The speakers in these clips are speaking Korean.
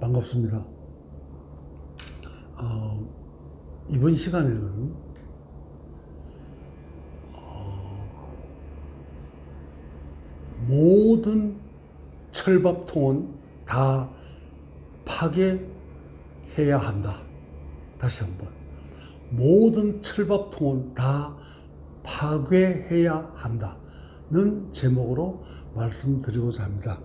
반갑습니다. 이번 시간에는 모든 철밥통은 다 파괴해야 한다. 다시 한번. 모든 철밥통은 다 파괴해야 한다는 제목으로 말씀드리고자 합니다.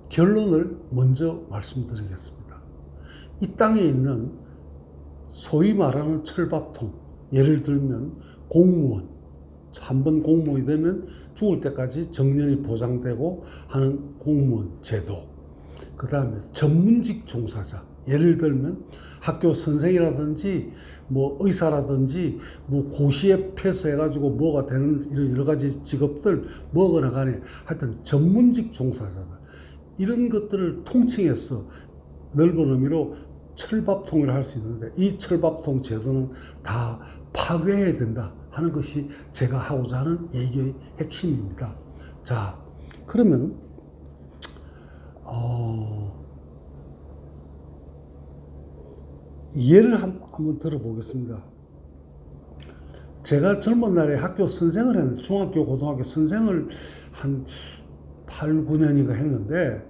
결론을 먼저 말씀드리겠습니다. 이 땅에 있는 소위 말하는 철밥통, 예를 들면 공무원, 한번 공무원이 되면 죽을 때까지 정년이 보장되고 하는 공무원 제도, 그 다음에 전문직 종사자, 예를 들면 학교 선생이라든지 뭐 의사라든지 뭐 고시에 패스해가지고 뭐가 되는 이런 여러 가지 직업들 뭐거나 간에 하여튼 전문직 종사자들, 이런 것들을 통칭해서 넓은 의미로 철밥통이라 할 수 있는데, 이 철밥통 제도는 다 파괴해야 된다 하는 것이 제가 하고자 하는 얘기의 핵심입니다. 자, 그러면 예를 한번 들어보겠습니다. 제가 젊은 날에 학교 선생을 했는데, 중학교, 고등학교 선생을 한 8, 9년인가 했는데,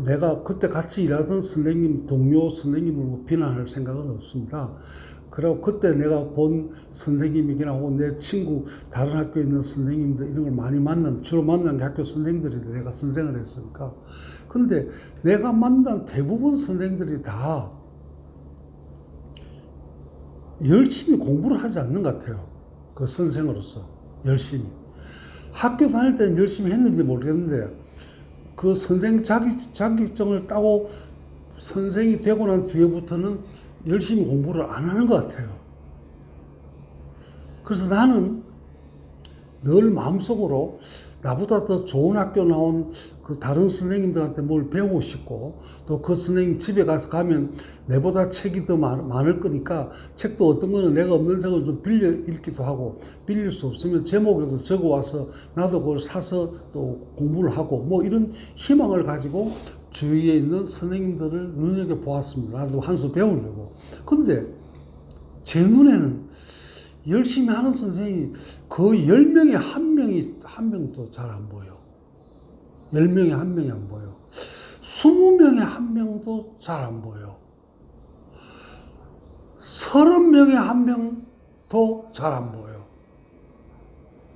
내가 그때 같이 일하던 선생님, 동료 선생님을 뭐 비난할 생각은 없습니다. 그리고 그때 내가 본 선생님이긴 하고, 내 친구, 다른 학교에 있는 선생님들, 이런 걸 많이 주로 만난 게 학교 선생님들인데, 내가 선생을 했으니까. 근데 내가 만난 대부분 선생님들이 다 열심히 공부를 하지 않는 것 같아요. 그 선생으로서. 열심히. 학교 다닐 때는 열심히 했는지 모르겠는데, 그 선생 자격증을 따고 선생이 되고 난 뒤에부터는 열심히 공부를 안 하는 것 같아요. 그래서 나는 늘 마음속으로 나보다 더 좋은 학교 나온 그 다른 선생님들한테 뭘 배우고 싶고, 또 그 선생님 집에 가면 내보다 책이 더 많을 거니까 책도 어떤 거는 내가 없는 책을 좀 빌려 읽기도 하고, 빌릴 수 없으면 제목이라도 적어 와서 나도 그걸 사서 또 공부를 하고, 뭐 이런 희망을 가지고 주위에 있는 선생님들을 눈여겨보았습니다. 나도 한 수 배우려고. 근데 제 눈에는 열심히 하는 선생님이 거의 10명에 한 명도 잘 안 보여. 10명에 한 명이 안 보여. 20명에 한 명도 잘 안 보여. 30명에 한 명도 잘 안 보여.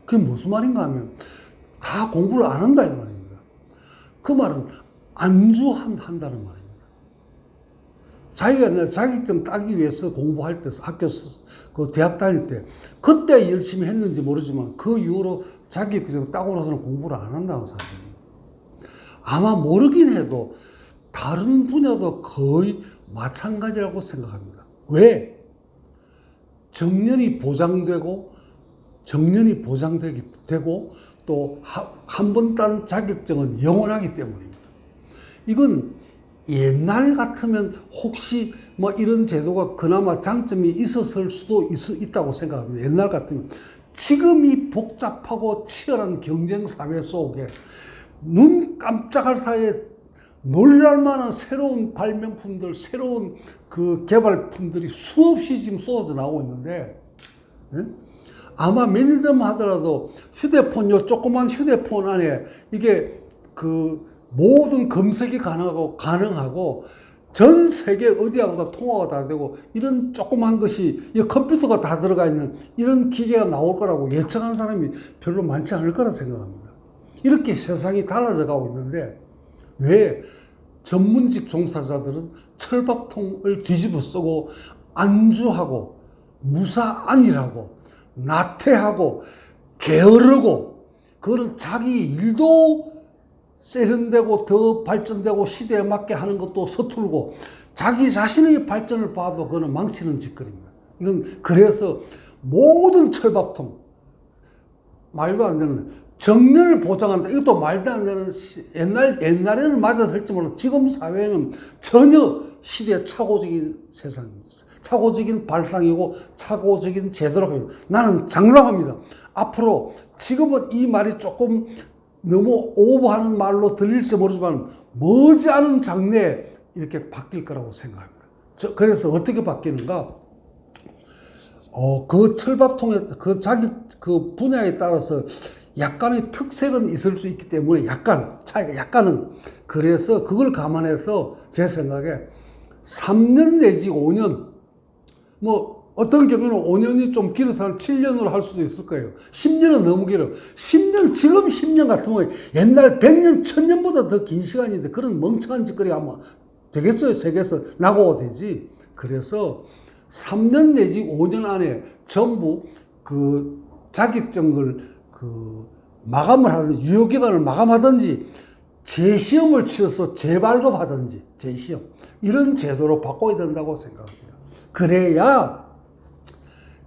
그게 무슨 말인가 하면 다 공부를 안 한다 이 말입니다. 그 말은 안주한다는 말입니다. 자기가 자격증 따기 위해서 공부할 때, 그 대학 다닐 때, 그때 열심히 했는지 모르지만 그 이후로 자격증 따고 나서는 공부를 안 한다는 사실입니다. 아마 모르긴 해도 다른 분야도 거의 마찬가지라고 생각합니다. 왜? 정년이 보장되고 또 한 번 딴 자격증은 영원하기 때문입니다. 이건 옛날 같으면 혹시 뭐 이런 제도가 그나마 장점이 있었을 수도 있다고 생각합니다. 옛날 같으면. 지금 이 복잡하고 치열한 경쟁 사회 속에 눈 깜짝할 사이에 놀랄만한 새로운 발명품들, 새로운 그 개발품들이 수없이 지금 쏟아져 나오고 있는데, 아마 몇 년 전만 하더라도 요 조그만 휴대폰 안에 이게 그 모든 검색이 가능하고 전 세계 어디하고도 통화가 다 되고, 이런 조그만 것이 이 컴퓨터가 다 들어가 있는 이런 기계가 나올 거라고 예측한 사람이 별로 많지 않을 거라 생각합니다. 이렇게 세상이 달라져 가고 있는데, 왜 전문직 종사자들은 철밥통을 뒤집어 쓰고 안주하고 무사안일하고 나태하고 게으르고, 그거는 자기 일도 세련되고 더 발전되고 시대에 맞게 하는 것도 서툴고, 자기 자신의 발전을 봐도 그거는 망치는 짓거리입니다. 이건 그래서 모든 철밥통, 말도 안 되는 정년을 보장한다, 이것도 말도 안 되는, 옛날에는 맞았을지 몰라도 지금 사회는 전혀 시대착오적인 세상입니다. 착오적인 발상이고 착오적인 제도라고 합니다. 나는 장담합니다. 앞으로 지금은 이 말이 조금 너무 오버하는 말로 들릴지 모르지만 머지않은 장래에 이렇게 바뀔 거라고 생각합니다. 그래서 어떻게 바뀌는가? 그 철밥통에 그 자기 그 분야에 따라서 약간의 특색은 있을 수 있기 때문에 약간 차이가 약간은 그래서 그걸 감안해서 제 생각에 3년 내지 5년 뭐 어떤 경우는 5년이 좀 길어서 한 7년으로 할 수도 있을 거예요. 10년은 너무 길어. 10년 지금 10년 같으면 옛날 100년 1000년보다 더 긴 시간인데 그런 멍청한 짓거리 하면 되겠어요? 세계에서 나고가 되지. 그래서 3년 내지 5년 안에 전부 그 자격증을 마감을 하든지 유효기간을 마감하든지 재시험을 치러서 재발급하든지 재시험 이런 제도로 바꿔야 된다고 생각합니다. 그래야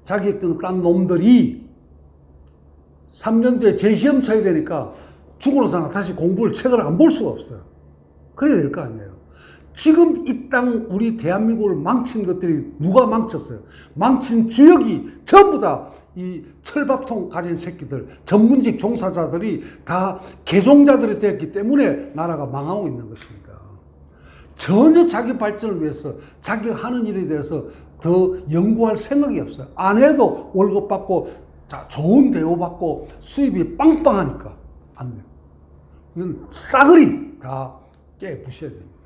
자격증 딴 놈들이 3년 뒤에 재시험 쳐야 되니까 죽어놓은 사람 다시 공부를 책을 안 볼 수가 없어요. 그래야 될 거 아니에요. 지금 이 땅 우리 대한민국을 망친 것들이 누가 망쳤어요? 망친 주역이 전부 다 이 철밥통 가진 새끼들, 전문직 종사자들이 다 개종자들이 되었기 때문에 나라가 망하고 있는 것입니다. 전혀 자기 발전을 위해서 자기가 하는 일에 대해서 더 연구할 생각이 없어요. 안 해도 월급 받고 좋은 대우 받고 수입이 빵빵하니까 안 돼요. 이건 싸그리 다 깨부셔야 됩니다.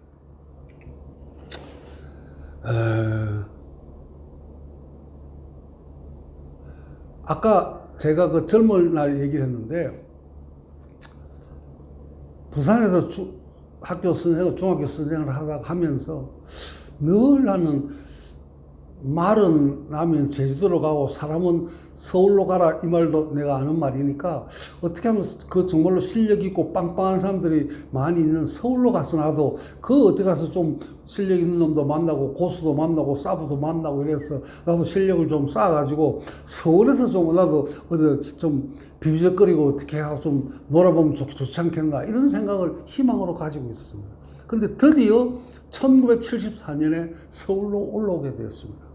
아까 제가 그 젊을 날 얘기를 했는데 부산에서 학교 선생을 중학교 선생을 하면서 늘 나는 말은 나면 제주도로 가고 사람은 서울로 가라 이 말도 내가 아는 말이니까 어떻게 하면 그 정말로 실력 있고 빵빵한 사람들이 많이 있는 서울로 가서 나도 그 어디 가서 좀 실력 있는 놈도 만나고 고수도 만나고 사부도 만나고 이래서 나도 실력을 좀 쌓아가지고 서울에서 좀 나도 어디 좀 비비적거리고 어떻게 하고 좀 놀아보면 좋지 않겠나 이런 생각을 희망으로 가지고 있었습니다. 근데 드디어 1974년에 서울로 올라오게 되었습니다.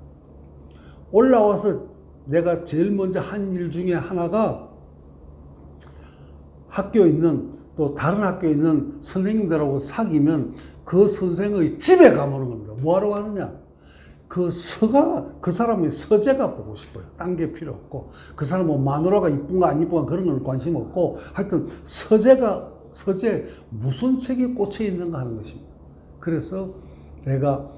올라와서 내가 제일 먼저 한 일 중에 하나가 학교에 있는 또 다른 학교에 있는 선생님들하고 사귀면 그 선생의 집에 가보는 겁니다. 뭐하러 가느냐? 그 사람의 서재가 보고 싶어요. 딴 게 필요 없고. 그 사람은 마누라가 이쁜가 안 이쁜가 그런 건 관심 없고 하여튼 서재 무슨 책이 꽂혀 있는가 하는 것입니다. 그래서 내가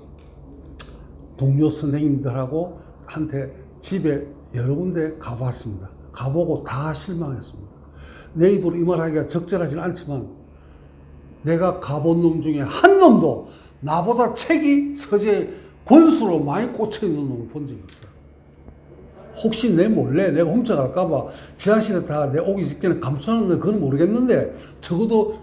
동료 선생님들하고 한테 집에 여러 군데 가봤습니다. 가보고 다 실망했습니다. 내 입으로 이 말하기가 적절하지는 않지만 내가 가본 놈 중에 한 놈도 나보다 책이 서재 권수로 많이 꽂혀 있는 놈을 본 적이 없어요. 혹시 내 몰래 내가 훔쳐갈까봐 지하실에 다 내 오기 직전에 감춰놨는데 그건 모르겠는데 적어도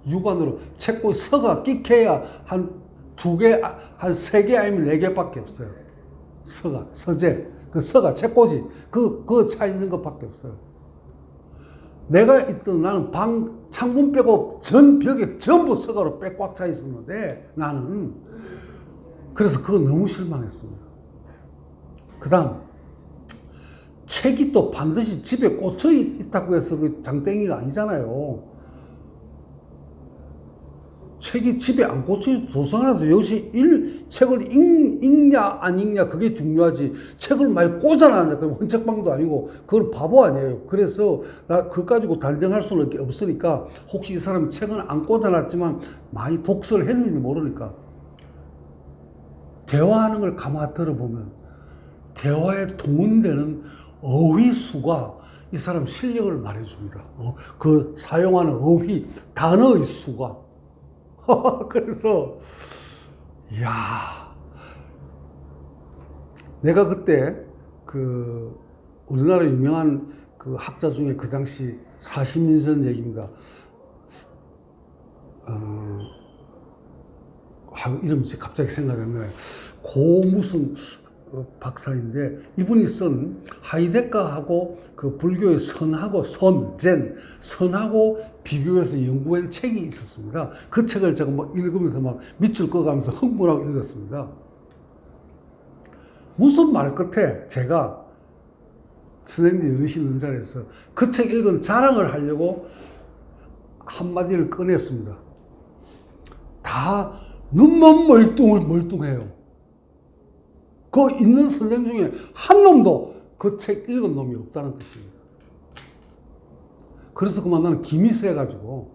육안으로 책꽂이 서가 끼케야 한 2개, 한 3개 아니면 4개밖에 없어요. 서재, 그 서가 책꽂이, 그 차 있는 것밖에 없어요. 내가 있던 나는 창문 빼고 전 벽에 전부 서가로 꽉 차 있었는데 나는 그래서 그거 너무 실망했습니다. 그 다음, 책이 또 반드시 집에 꽂혀 있다고 해서 그 장땡이가 아니잖아요. 책이 집에 안 꽂혀있어도 도서관에서 역시 책을 읽냐 안 읽냐 그게 중요하지 책을 많이 꽂아놨냐 그럼 헌책방도 아니고 그건 바보 아니에요. 그래서 나 그거 가지고 단정할 수는 없으니까 혹시 이 사람이 책은 안 꽂아놨지만 많이 독서를 했는지 모르니까 대화하는 걸 가만히 들어보면 대화에 동원되는 어휘 수가 이 사람 실력을 말해줍니다. 그 사용하는 어휘 단어의 수가 그래서 이야 내가 그때 그 우리나라 유명한 그 학자 중에 그 당시 40년 전 얘기입니다. 이름이 갑자기 생각이 안 나요. 고 무슨 박사인데 이분이 쓴 하이데거하고 그 불교의 선하고 선하고 비교해서 연구한 책이 있었습니다. 그 책을 제가 막 읽으면서 막 밑줄 꺼가면서 흥분하고 읽었습니다. 무슨 말 끝에 제가 선생님이 이러시는 자리에서 그 책 읽은 자랑을 하려고 한마디를 꺼냈습니다. 다 눈만 멀뚱해요. 그 있는 선생 중에 한 놈도 그 책 읽은 놈이 없다는 뜻입니다. 그래서 그만 나는 김이 세가지고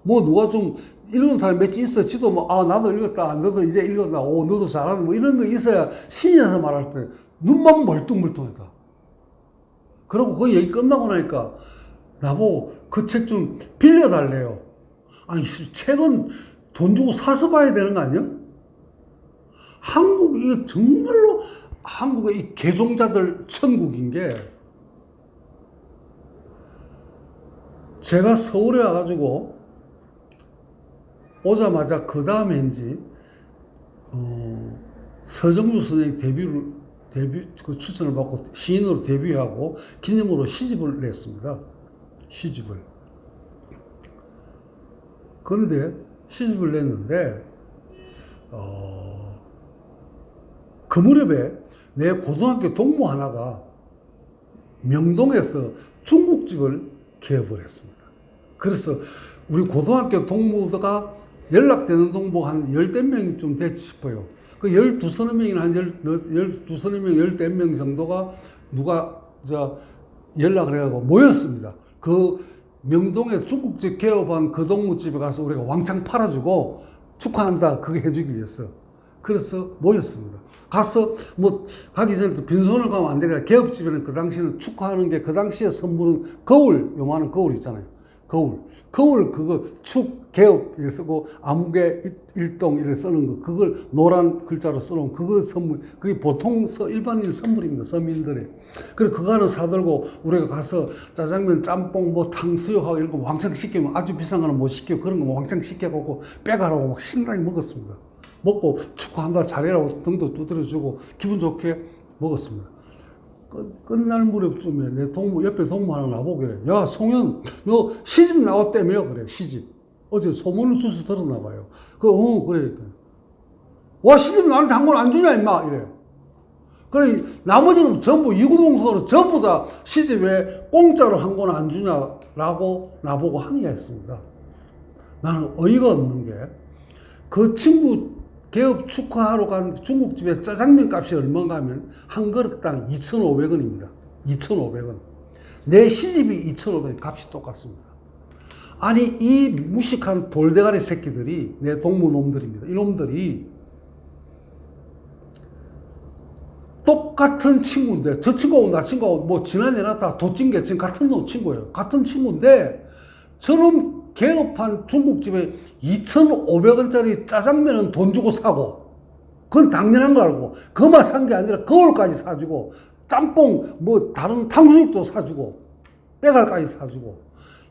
뭐 누가 좀 읽은 사람이 몇 있어. 지도 뭐, 아, 나도 읽었다. 너도 이제 읽었다. 오, 너도 잘하는 뭐 이런 거 있어야 신이 나서 말할 때 눈만 멀뚱멀뚱하다. 그러고 그 얘기 끝나고 나니까 나보고 그 책 좀 빌려달래요. 아니, 책은 돈 주고 사서 봐야 되는 거 아니야? 한국, 이게 정말로 한국의 이 개종자들 천국인 게 제가 서울에 와가지고 오자마자 그 다음에인지 서정주 선생님 그 추천을 받고 시인으로 데뷔하고 기념으로 시집을 냈습니다. 시집을. 그런데 시집을 냈는데 그 무렵에 내 고등학교 동무 하나가 명동에서 중국집을 개업을 했습니다. 그래서 우리 고등학교 동무가 연락되는 동무가 한 10명 됐지 싶어요. 그 12서너 명이나 한 12서너 명, 10명 정도가 누가 연락을 해가지고 모였습니다. 그 명동에 중국집 개업한 그 동무집에 가서 우리가 왕창 팔아주고 축하한다. 그게 해주기 위해서. 그래서 모였습니다. 가서 뭐 가기 전에 또 빈손을 가면 안 되니까 개업집에는 그 당시에는 축하하는 게 그 당시에 선물은 거울, 요만한 거울 있잖아요. 거울 그거 축 개업에 쓰고 아무개 일동 이렇게 쓰는 거 그걸 노란 글자로 써놓은 그거 선물 그게 보통 일반인 선물입니다. 서민들의. 그래 그거 하나 사들고 우리가 가서 짜장면, 짬뽕, 뭐 탕수육하고 이런 거 왕창 시키면 아주 비싼 거는 못 시키고 그런 거 왕창 시켜갖고 빼가라고 막 신나게 먹었습니다. 먹고 축하한다 잘해라고 등도 두드려주고 기분 좋게 먹었습니다. 끝날 무렵쯤에 내 옆에 동무 하나 나보길래 야 송현 너 시집 나왔다며 그래 시집 어제 소문을 수수 들었나 봐요. 그래 와 시집 나한테 한 권 안 주냐 임마 이래. 그래 나머지는 전부 이구동성으로 전부 다 시집에 공짜로 한 권 안 주냐라고 나보고 항의했습니다. 나는 어이가 없는 게 그 친구 개업 축하하러 간 중국집에 짜장면 값이 얼마인가 하면 한 그릇당 2,500원입니다. 2,500원. 내 시집이 2,500원 값이 똑같습니다. 아니 이 무식한 돌대가리 새끼들이 내 동무놈들입니다. 이놈들이 똑같은 친구인데 저 친구하고 나 친구하고 뭐 지난해나 다 도찐개 지금 같은 친구예요. 같은 친구인데 저는 개업한 중국집에 2,500원짜리 짜장면은 돈 주고 사고 그건 당연한 거 알고 그것만 산 게 아니라 거울까지 사주고 짬뽕 뭐 다른 탕수육도 사주고 빼갈까지 사주고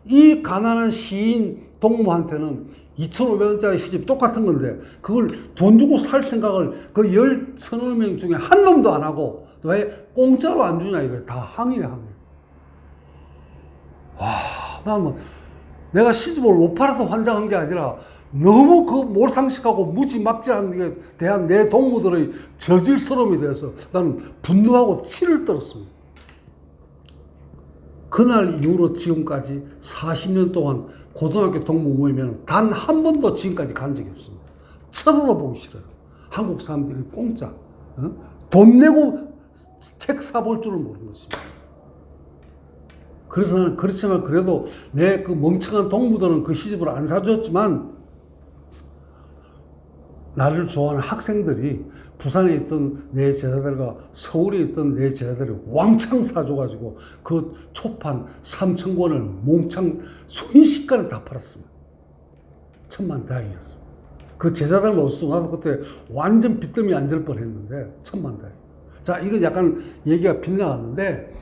이 가난한 시인 동무한테는 2,500원짜리 시집 똑같은 건데 그걸 돈 주고 살 생각을 그 10서너 명 중에 한 놈도 안 하고 왜 공짜로 안 주냐 이거 다 항의네 항의. 와, 난 뭐 내가 시집을 못 팔아서 환장한 게 아니라 너무 그 몰상식하고 무지막지한 게 대한 내 동무들의 저질스러움에 대해서 나는 분노하고 치를 떨었습니다. 그날 이후로 지금까지 40년 동안 고등학교 동무 모임에는 단 한 번도 지금까지 간 적이 없습니다. 쳐다보기 싫어요. 한국 사람들이 공짜 돈 내고 책 사볼 줄을 모르는 것입니다. 그래서 나는 그렇지만 그래도 내 그 멍청한 동무들은 그 시집을 안 사줬지만 나를 좋아하는 학생들이 부산에 있던 내 제자들과 서울에 있던 내 제자들이 왕창 사줘가지고 그 초판 3,000권을 몽창 순식간에 다 팔았습니다. 천만다행이었습니다. 그 제자들만 없으면 나도 그때 완전 빚더미 안 될 뻔했는데 천만다행. 자, 이건 약간 얘기가 빗나갔는데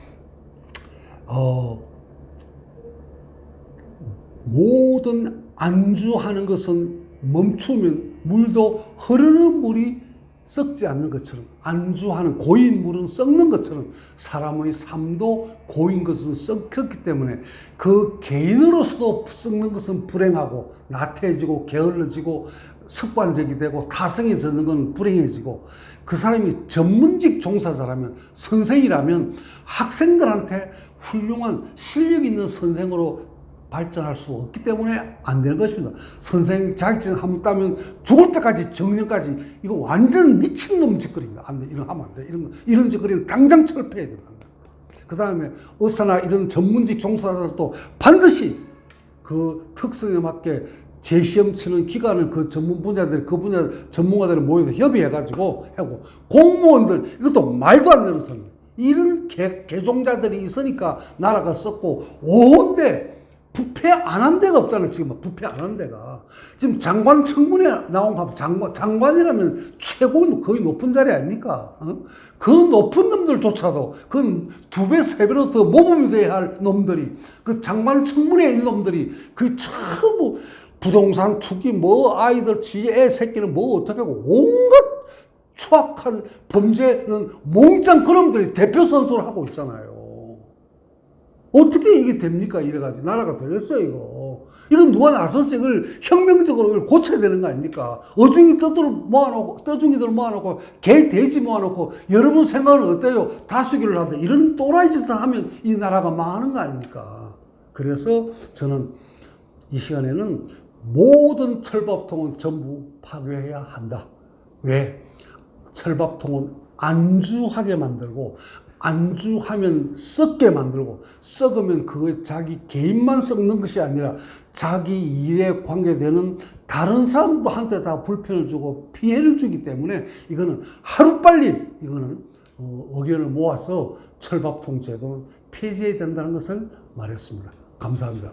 모든 안주하는 것은 멈추면 물도 흐르는 물이 썩지 않는 것처럼, 안주하는 고인 물은 썩는 것처럼 사람의 삶도 고인 것은 썩기 때문에 그 개인으로서도 썩는 것은 불행하고 나태해지고 게을러지고 습관적이 되고 타성이 젖는 건 불행해지고, 그 사람이 전문직 종사자라면, 선생이라면 학생들한테 훌륭한 실력 있는 선생으로 발전할 수 없기 때문에 안 되는 것입니다. 선생 자격증 한번 따면 죽을 때까지 정년까지, 이거 완전 미친놈 짓거리입니다. 안 돼. 이런 거 하면 안 돼. 이런 짓거리는 당장 철폐해야 됩니다. 그 다음에 의사나 이런 전문직 종사자들도 반드시 그 특성에 맞게 재시험 치는 기간을 그 전문 분야들, 그 분야 전문가들을 모여서 협의해가지고 하고, 공무원들, 이것도 말도 안 되는 소리. 이런 개종자들이 있으니까 나라가 썩고, 온데 부패 안 한 데가 없잖아요. 지금 부패 안 한 데가. 지금 장관 청문회 나온 거 보면 장관이라면 최고 거의 높은 자리 아닙니까? 그 높은 놈들조차도 그건 2배, 3배로 더 모범이 돼야 할 놈들이, 그 장관 청문회에 있는 놈들이 그 전부 부동산 투기, 뭐 아이들 지애 새끼는 뭐 어떻게 하고 온갖 추악한 범죄는 몽짱 그놈들이 대표 선수를 하고 있잖아요. 어떻게 이게 됩니까? 이래가지고 나라가 되겠어요, 이거. 이건 누가 나서서 이걸 혁명적으로 이걸 고쳐야 되는 거 아닙니까? 떠중이들 모아놓고, 개, 돼지 모아놓고, 여러분 생각은 어때요? 다수결을 한다. 이런 또라이 짓을 하면 이 나라가 망하는 거 아닙니까? 그래서 저는 이 시간에는 모든 철밥통은 전부 파괴해야 한다. 왜? 철밥통은 안주하게 만들고, 안주하면 썩게 만들고, 썩으면 그거 자기 개인만 썩는 것이 아니라 자기 일에 관계되는 다른 사람도 한테 다 불편을 주고 피해를 주기 때문에 이거는 하루빨리 이거는 의견을 모아서 철밥통 제도는 폐지해야 된다는 것을 말했습니다. 감사합니다.